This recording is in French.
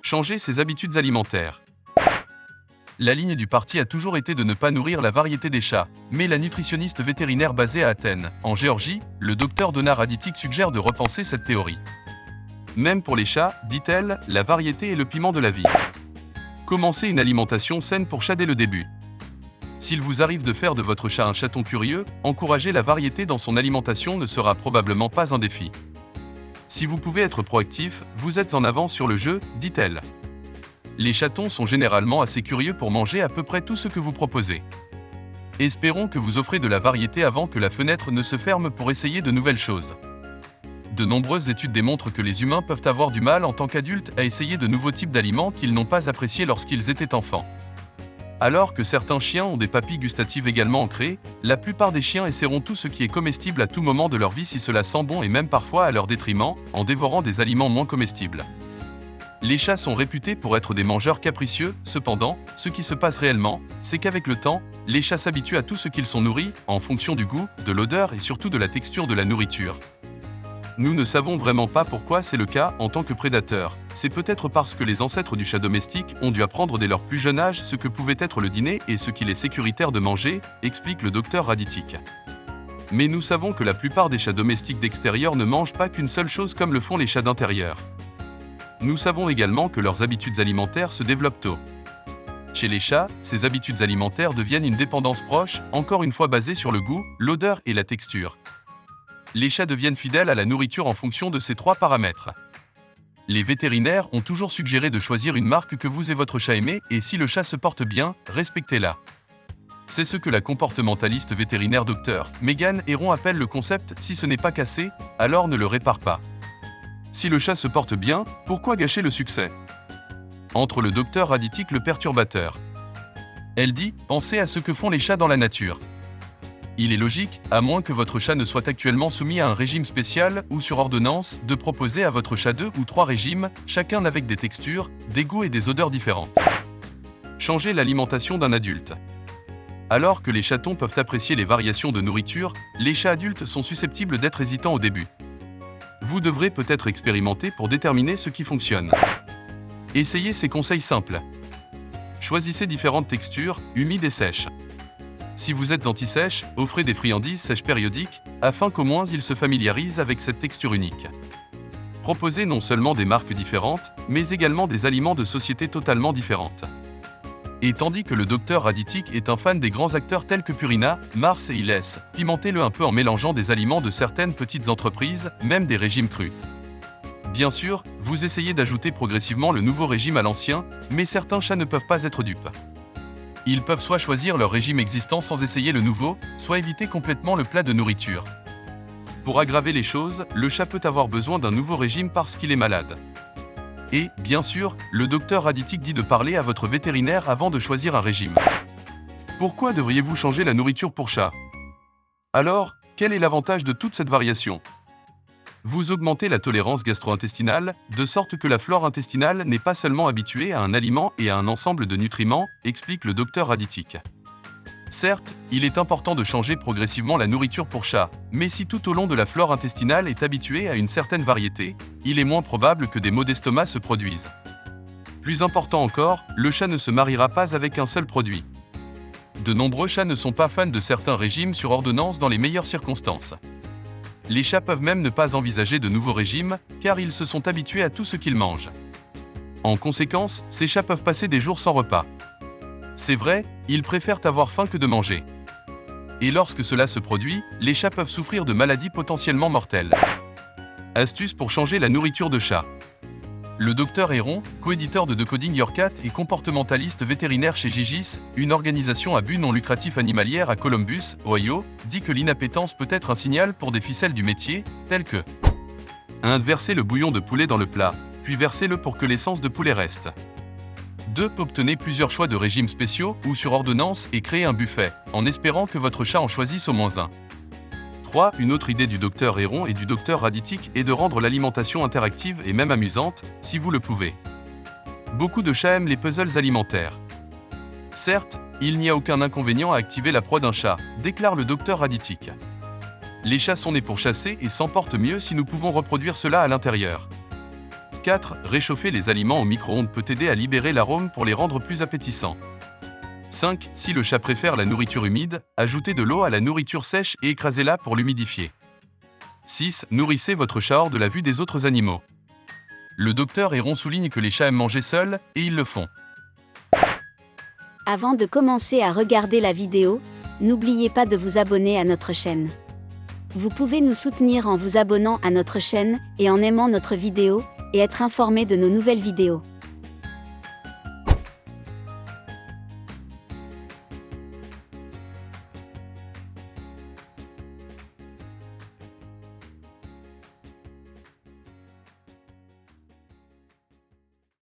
changer ses habitudes alimentaires. La ligne du parti a toujours été de ne pas nourrir la variété des chats, mais la nutritionniste vétérinaire basée à Athènes, en Géorgie, le docteur Donna Raditic suggère de repenser cette théorie. Même pour les chats, dit-elle, la variété est le piment de la vie. Commencez une alimentation saine pour chats dès le début. S'il vous arrive de faire de votre chat un chaton curieux, encourager la variété dans son alimentation ne sera probablement pas un défi. Si vous pouvez être proactif, vous êtes en avance sur le jeu, dit-elle. Les chatons sont généralement assez curieux pour manger à peu près tout ce que vous proposez. Espérons que vous offrez de la variété avant que la fenêtre ne se ferme pour essayer de nouvelles choses. De nombreuses études démontrent que les humains peuvent avoir du mal en tant qu'adultes à essayer de nouveaux types d'aliments qu'ils n'ont pas appréciés lorsqu'ils étaient enfants. Alors que certains chiens ont des papilles gustatives également ancrées, la plupart des chiens essaieront tout ce qui est comestible à tout moment de leur vie si cela sent bon et même parfois à leur détriment, en dévorant des aliments moins comestibles. Les chats sont réputés pour être des mangeurs capricieux, cependant, ce qui se passe réellement, c'est qu'avec le temps, les chats s'habituent à tout ce qu'ils sont nourris, en fonction du goût, de l'odeur et surtout de la texture de la nourriture. Nous ne savons vraiment pas pourquoi c'est le cas en tant que prédateurs. C'est peut-être parce que les ancêtres du chat domestique ont dû apprendre dès leur plus jeune âge ce que pouvait être le dîner et ce qu'il est sécuritaire de manger, explique le docteur Raditic. Mais nous savons que la plupart des chats domestiques d'extérieur ne mangent pas qu'une seule chose comme le font les chats d'intérieur. Nous savons également que leurs habitudes alimentaires se développent tôt. Chez les chats, ces habitudes alimentaires deviennent une dépendance proche, encore une fois basée sur le goût, l'odeur et la texture. Les chats deviennent fidèles à la nourriture en fonction de ces trois paramètres. Les vétérinaires ont toujours suggéré de choisir une marque que vous et votre chat aimez et si le chat se porte bien, respectez-la. C'est ce que la comportementaliste vétérinaire Dr. Megan Heron appelle le concept « si ce n'est pas cassé, alors ne le répare pas ». Si le chat se porte bien, pourquoi gâcher le succès? Entre le docteur Raditic le perturbateur. Elle dit « pensez à ce que font les chats dans la nature ». Il est logique, à moins que votre chat ne soit actuellement soumis à un régime spécial ou sur ordonnance, de proposer à votre chat 2 ou 3 régimes, chacun avec des textures, des goûts et des odeurs différentes. Changer l'alimentation d'un adulte. Alors que les chatons peuvent apprécier les variations de nourriture, les chats adultes sont susceptibles d'être hésitants au début. Vous devrez peut-être expérimenter pour déterminer ce qui fonctionne. Essayez ces conseils simples. Choisissez différentes textures, humides et sèches. Si vous êtes anti-sèche, offrez des friandises sèches périodiques, afin qu'au moins ils se familiarisent avec cette texture unique. Proposez non seulement des marques différentes, mais également des aliments de sociétés totalement différentes. Et tandis que le docteur Raditic est un fan des grands acteurs tels que Purina, Mars et Iles, pimentez-le un peu en mélangeant des aliments de certaines petites entreprises, même des régimes crus. Bien sûr, vous essayez d'ajouter progressivement le nouveau régime à l'ancien, mais certains chats ne peuvent pas être dupes. Ils peuvent soit choisir leur régime existant sans essayer le nouveau, soit éviter complètement le plat de nourriture. Pour aggraver les choses, le chat peut avoir besoin d'un nouveau régime parce qu'il est malade. Et, bien sûr, le docteur Raditic dit de parler à votre vétérinaire avant de choisir un régime. Pourquoi devriez-vous changer la nourriture pour chat? Alors, quel est l'avantage de toute cette variation? Vous augmentez la tolérance gastro-intestinale, de sorte que la flore intestinale n'est pas seulement habituée à un aliment et à un ensemble de nutriments, explique le docteur Raditic. Certes, il est important de changer progressivement la nourriture pour chat, mais si tout au long de la flore intestinale est habituée à une certaine variété, il est moins probable que des maux d'estomac se produisent. Plus important encore, le chat ne se mariera pas avec un seul produit. De nombreux chats ne sont pas fans de certains régimes sur ordonnance dans les meilleures circonstances. Les chats peuvent même ne pas envisager de nouveaux régimes, car ils se sont habitués à tout ce qu'ils mangent. En conséquence, ces chats peuvent passer des jours sans repas. C'est vrai, ils préfèrent avoir faim que de manger. Et lorsque cela se produit, les chats peuvent souffrir de maladies potentiellement mortelles. Astuce pour changer la nourriture de chat. Le docteur Heron, coéditeur de Decoding Your Cat et comportementaliste vétérinaire chez Gigis, une organisation à but non lucratif animalière à Columbus, Ohio, dit que l'inappétence peut être un signal pour des ficelles du métier, telles que 1. Versez le bouillon de poulet dans le plat, puis versez-le pour que l'essence de poulet reste. 2. Obtenez plusieurs choix de régimes spéciaux ou sur ordonnance et créez un buffet, en espérant que votre chat en choisisse au moins un. 3. Une autre idée du docteur Heron et du docteur Raditic est de rendre l'alimentation interactive et même amusante, si vous le pouvez. Beaucoup de chats aiment les puzzles alimentaires. Certes, il n'y a aucun inconvénient à activer la proie d'un chat, déclare le docteur Raditic. Les chats sont nés pour chasser et s'en portent mieux si nous pouvons reproduire cela à l'intérieur. 4. Réchauffer les aliments au micro-ondes peut aider à libérer l'arôme pour les rendre plus appétissants. 5. Si le chat préfère la nourriture humide, ajoutez de l'eau à la nourriture sèche et écrasez-la pour l'humidifier. 6. Nourrissez votre chat hors de la vue des autres animaux. Le docteur Héron souligne que les chats aiment manger seuls, et ils le font. Avant de commencer à regarder la vidéo, n'oubliez pas de vous abonner à notre chaîne. Vous pouvez nous soutenir en vous abonnant à notre chaîne et en aimant notre vidéo, et être informé de nos nouvelles vidéos.